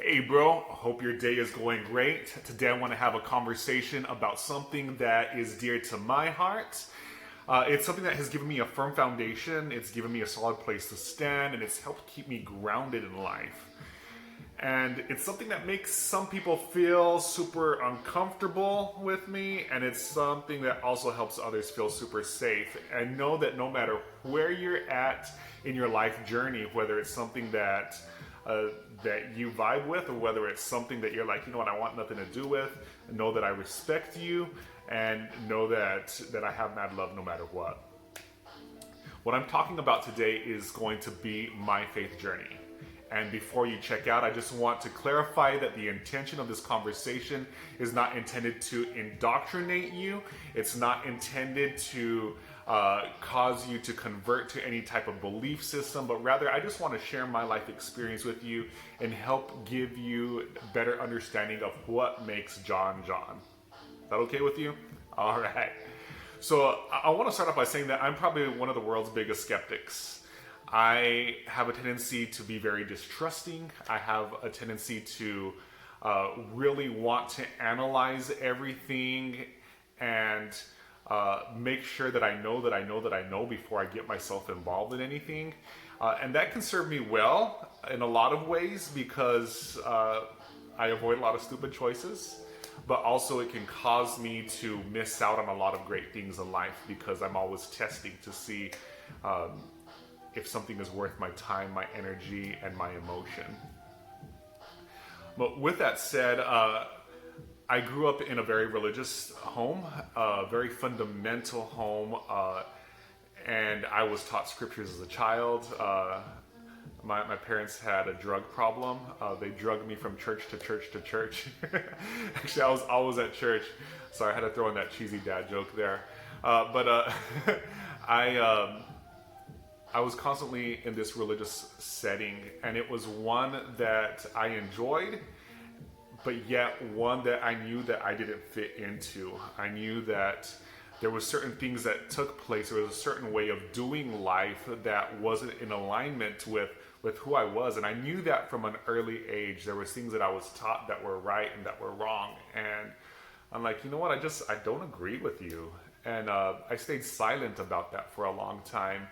Hey, bro, hope your day is going great. Today, I want to have a conversation about something that is dear to my heart. It's something that has given me a firm foundation, it's given me a solid place to stand, and it's helped keep me grounded in life. And it's something that makes some people feel super uncomfortable with me, and it's something that also helps others feel super safe. And know that no matter where you're at in your life journey, whether it's something that you vibe with, or whether it's something that you're like, you know what, I want nothing to do with, know that I respect you, and know that I have mad love no matter what. What I'm talking about today is going to be my faith journey. And before you check out, I just want to clarify that the intention of this conversation is not intended to indoctrinate you. It's not intended to cause you to convert to any type of belief system, but rather I just want to share my life experience with you and help give you a better understanding of what makes John John. Is that okay with you? All right. So I want to start off by saying that I'm probably one of the world's biggest skeptics. I have a tendency to be very distrusting. I have a tendency to really want to analyze everything and make sure that I know that I know that I know before I get myself involved in anything. And that can serve me well in a lot of ways because I avoid a lot of stupid choices. But also it can cause me to miss out on a lot of great things in life because I'm always testing to see if something is worth my time, my energy, and my emotion. But with that said, I grew up in a very religious home, a very fundamental home, and I was taught scriptures as a child. My parents had a drug problem. They drugged me from church to church to church. Actually, I was always at church, so I had to throw in that cheesy dad joke there. But I was constantly in this religious setting, and it was one that I enjoyed, but yet one that I knew that I didn't fit into. I knew that there were certain things that took place. There was a certain way of doing life that wasn't in alignment with who I was, and I knew that from an early age. There was things that I was taught that were right and that were wrong, and I'm like, you know what? I don't agree with you, and I stayed silent about that for a long time.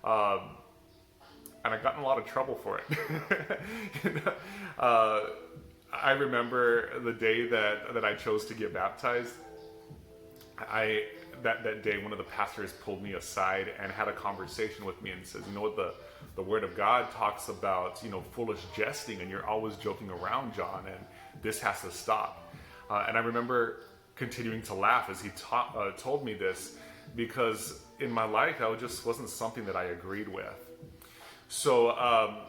And I got in a lot of trouble for it. I remember the day that I chose to get baptized. That day, one of the pastors pulled me aside and had a conversation with me and says, you know what, the Word of God talks about, foolish jesting, and you're always joking around, John, and this has to stop. And I remember continuing to laugh as he told me this, because in my life, that just wasn't something that I agreed with. So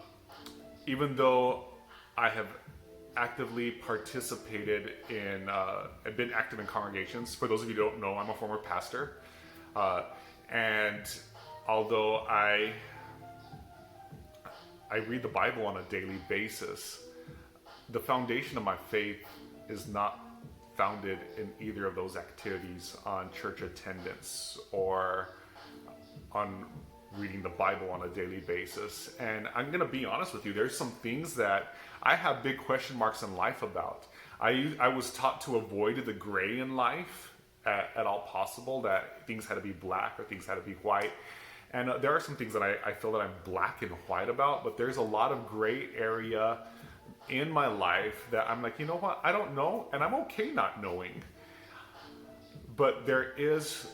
even though I have actively participated in, I've been active in congregations. For those of you who don't know, I'm a former pastor. And although I read the Bible on a daily basis, the foundation of my faith is not founded in either of those activities on church attendance or on reading the Bible on a daily basis. And I'm going to be honest with you, there's some things that I have big question marks in life about. I was taught to avoid the gray in life at all possible, that things had to be black or things had to be white. And there are some things that I feel that I'm black and white about, but there's a lot of gray area in my life that I'm like, you know what, I don't know, and I'm okay not knowing. But there is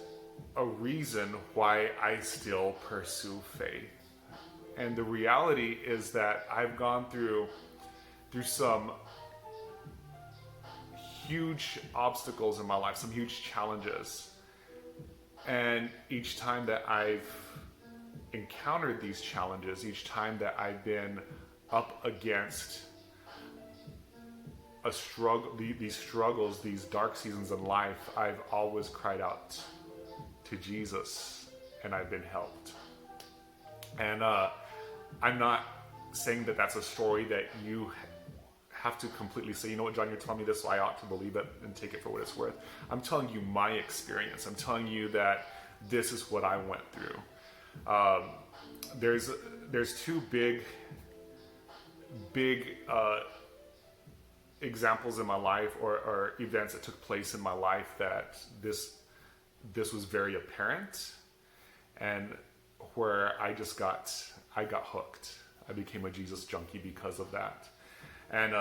a reason why I still pursue faith. And the reality is that I've gone through some huge obstacles in my life, some huge challenges. And each time that I've encountered these challenges, each time that I've been up against a struggle, these struggles, these dark seasons in life, I've always cried out to Jesus, and I've been helped. And I'm not saying that that's a story that you have to completely say, you know what, John, you're telling me this, so I ought to believe it and take it for what it's worth. I'm telling you my experience. I'm telling you that this is what I went through. There's two big examples in my life or events that took place in my life that this was very apparent, and where I got hooked. I became a Jesus junkie because of that. And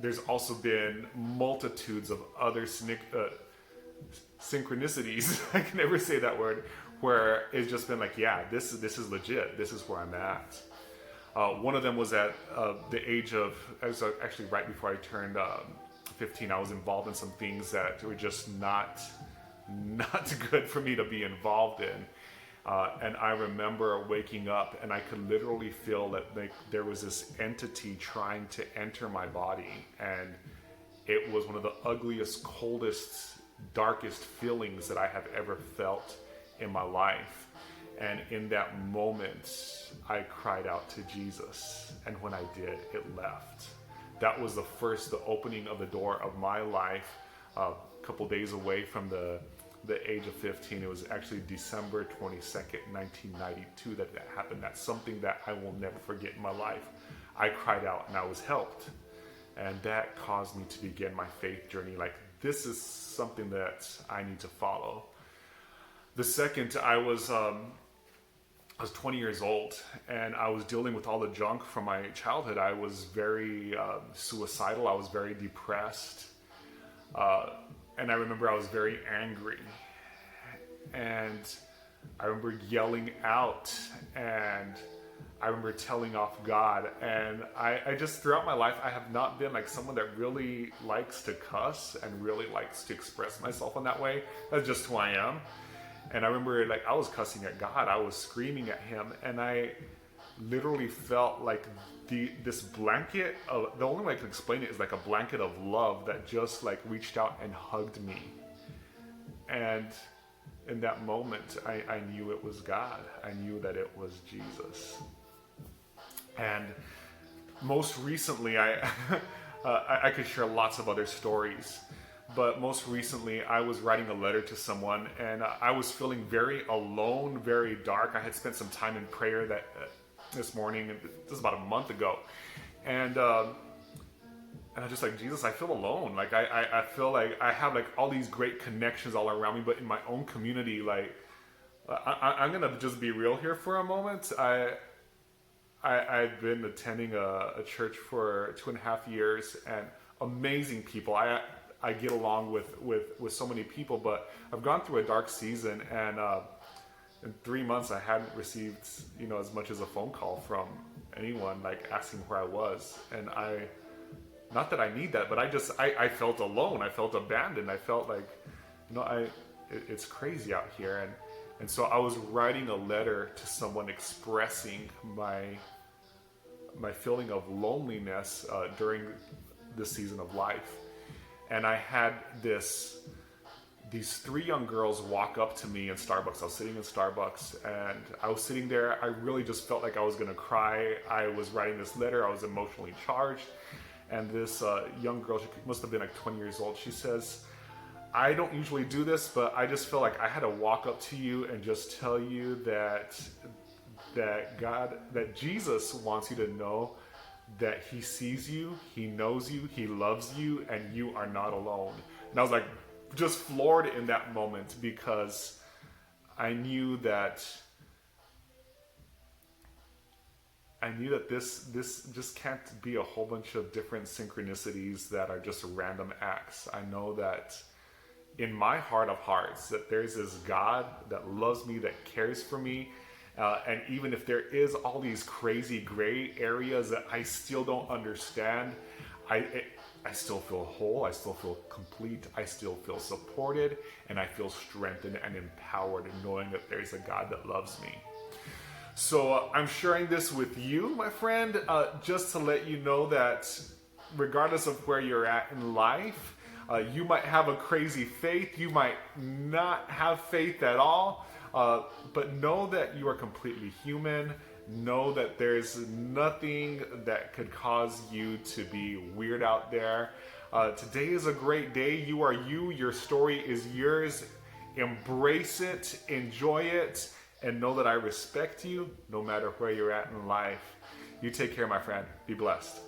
there's also been multitudes of other synchronicities, I can never say that word, where it's just been like, yeah, this is legit. This is where I'm at. One of them was at the age of, actually right before I turned 15, I was involved in some things that were just not good for me to be involved in. And I remember waking up and I could literally feel that there was this entity trying to enter my body. And it was one of the ugliest, coldest, darkest feelings that I have ever felt in my life. And in that moment, I cried out to Jesus. And when I did, it left. That was the opening of the door of my life. A couple days away from the age of 15, it was actually December 22nd, 1992 that happened. That's something that I will never forget in my life. I cried out and I was helped. And that caused me to begin my faith journey. Like, this is something that I need to follow. The second, I was 20 years old and I was dealing with all the junk from my childhood. I was very suicidal. I was very depressed. And I remember I was very angry. And I remember yelling out, and I remember telling off God. And I just, throughout my life, I have not been like someone that really likes to cuss and really likes to express myself in that way. That's just who I am. And I remember, like, I was cussing at God. I was screaming at him. And I literally felt like this blanket of, the only way I can explain it is like a blanket of love that just like reached out and hugged me. And in that moment, I knew it was God. I knew that it was Jesus. And most recently, I could share lots of other stories, but most recently I was writing a letter to someone, and I was feeling very alone, very dark. I had spent some time in prayer this morning, and this is about a month ago, and I'm just like, Jesus, I feel alone. Like I feel like I have like all these great connections all around me, but in my own community, like I'm gonna just be real here for a moment. I've been attending a church for 2.5 years, and amazing people. I get along with so many people, but I've gone through a dark season, and in 3 months I hadn't received as much as a phone call from anyone like asking where I was. And not that I need that, but I felt alone. I felt abandoned. I felt like it's crazy out here. And so I was writing a letter to someone expressing my feeling of loneliness during this season of life. And I had these 3 young girls walk up to me in Starbucks. I was sitting in Starbucks, and I was sitting there. I really just felt like I was going to cry. I was writing this letter. I was emotionally charged. And this young girl, she must have been like 20 years old, she says, I don't usually do this, but I just feel like I had to walk up to you and just tell you that Jesus wants you to know that he sees you, he knows you, he loves you, and you are not alone. And I was like just floored in that moment, because I knew that this just can't be a whole bunch of different synchronicities that are just random acts. I know that in my heart of hearts that there's this God that loves me, that cares for me. And even if there is all these crazy gray areas that I still don't understand, I still feel whole, I still feel complete, I still feel supported, and I feel strengthened and empowered knowing that there's a God that loves me. So I'm sharing this with you, my friend, just to let you know that regardless of where you're at in life, you might have a crazy faith, you might not have faith at all, but know that you are completely human. Know that there's nothing that could cause you to be weird out there. Today is a great day. You are you. Your story is yours. Embrace it. Enjoy it. And know that I respect you no matter where you're at in life. You take care, my friend. Be blessed.